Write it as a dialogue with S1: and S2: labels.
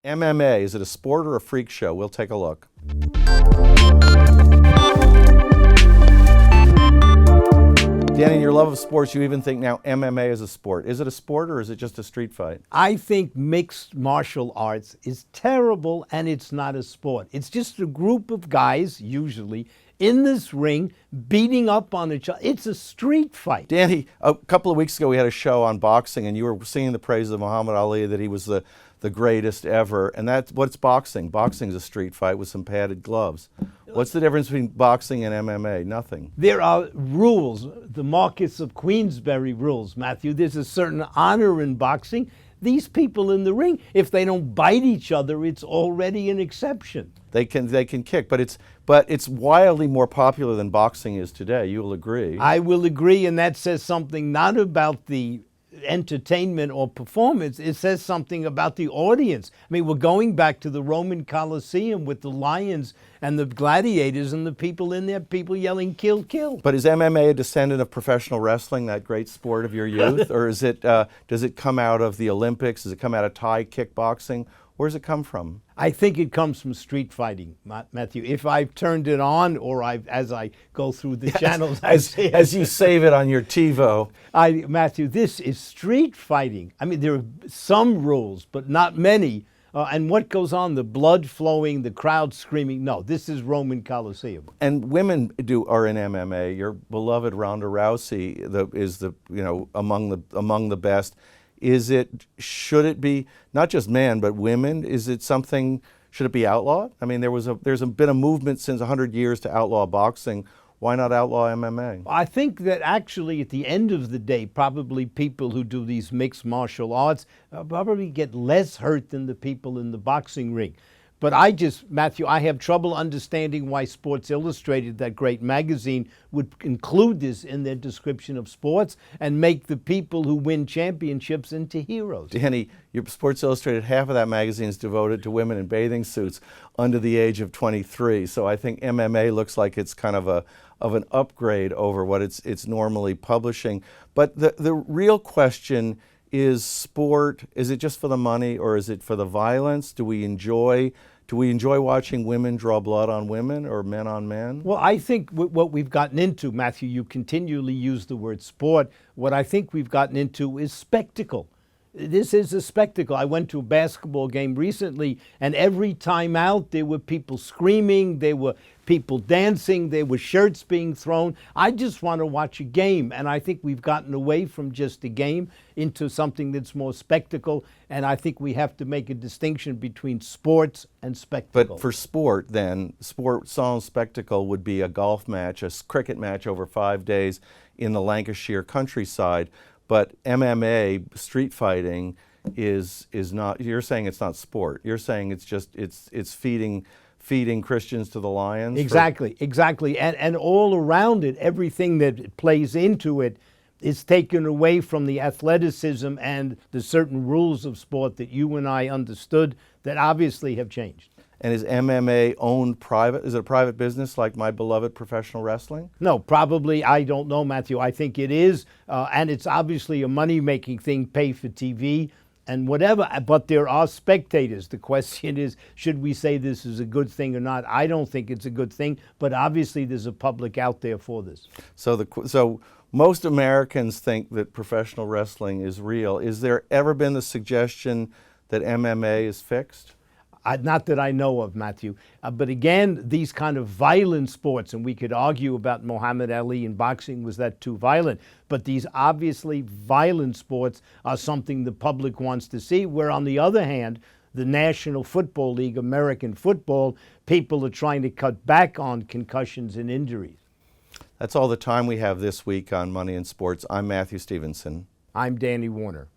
S1: MMA, is it a sport or a freak show? We'll take a look. Danny, in your love of sports, you even think now MMA is a sport. Is it a sport or is it just a street fight?
S2: I think mixed martial arts is terrible and it's not a sport. It's just a group of guys, usually, in this ring, beating up on each other. It's a street fight.
S1: Danny, a couple of weeks ago we had a show on boxing and you were singing the praises of Muhammad Ali, that he was the greatest ever. And that's what's boxing. Boxing is a street fight with some padded gloves. What's the difference between boxing and MMA? Nothing.
S2: There are rules, the Marquess of Queensberry rules, Matthew. There's a certain honor in boxing. These people in the ring, if they don't bite each other, it's already an exception.
S1: They can kick, but it's wildly more popular than boxing is today. You will agree.
S2: I will agree, and that says something not about the entertainment or performance. It says something about the audience. I mean, we're going back to the Roman Colosseum with the lions and the gladiators and the people in there, people yelling, "Kill, kill."
S1: But is MMA a descendant of professional wrestling, that great sport of your youth? Or is it, does it come out of the Olympics? Does it come out of Thai kickboxing? Where does it come from?
S2: I think it comes from street fighting, Matthew. If I've turned it on or as I go through the channels,
S1: as you save it on your TiVo.
S2: Matthew, this is street fighting. I mean, there are some rules, but not many. And what goes on? The blood flowing, the crowd screaming. No, this is Roman Colosseum.
S1: And women are in MMA. Your beloved Ronda Rousey is among the best. Should it be not just men but women? Is it something? Should it be outlawed? I mean, there's been a movement since 100 years to outlaw boxing. Why not outlaw MMA?
S2: I think that actually at the end of the day, probably people who do these mixed martial arts probably get less hurt than the people in the boxing ring. But Matthew, I have trouble understanding why Sports Illustrated, that great magazine, would include this in their description of sports and make the people who win championships into heroes.
S1: Danny, your Sports Illustrated, half of that magazine is devoted to women in bathing suits under the age of 23. So I think MMA looks like it's kind of an upgrade over what it's normally publishing. But the real question is, sport, is it just for the money or is it for the violence? Do we enjoy watching women draw blood on women or men on men?
S2: Well, I think what we've gotten into, Matthew, you continually use the word sport. What I think we've gotten into is spectacle. This is a spectacle. I went to a basketball game recently, and every time out there were people screaming, there were people dancing, there were shirts being thrown. I just want to watch a game, and I think we've gotten away from just a game into something that's more spectacle, and I think we have to make a distinction between sports and spectacle.
S1: But for sport, then, sans spectacle would be a golf match, a cricket match over 5 days in the Lancashire countryside. But MMA, street fighting, is not. You're saying it's not sport. You're saying it's just it's feeding Christians to the lions.
S2: Exactly. And all around it, everything that plays into it is taken away from the athleticism and the certain rules of sport that you and I understood that obviously have changed.
S1: And is MMA owned private? Is it a private business like my beloved professional wrestling?
S2: No, probably. I don't know, Matthew. I think it is. And it's obviously a money-making thing, pay for TV and whatever. But there are spectators. The question is, should we say this is a good thing or not? I don't think it's a good thing. But obviously there's a public out there for this.
S1: So most Americans think that professional wrestling is real. Is there ever been the suggestion that MMA is fixed?
S2: Not that I know of, Matthew. But again, these kind of violent sports, and we could argue about Muhammad Ali and boxing, was that too violent? But these obviously violent sports are something the public wants to see, where on the other hand, the National Football League, American football, people are trying to cut back on concussions and injuries.
S1: That's all the time we have this week on Money in Sports. I'm Matthew Stevenson.
S2: I'm Danny Warner.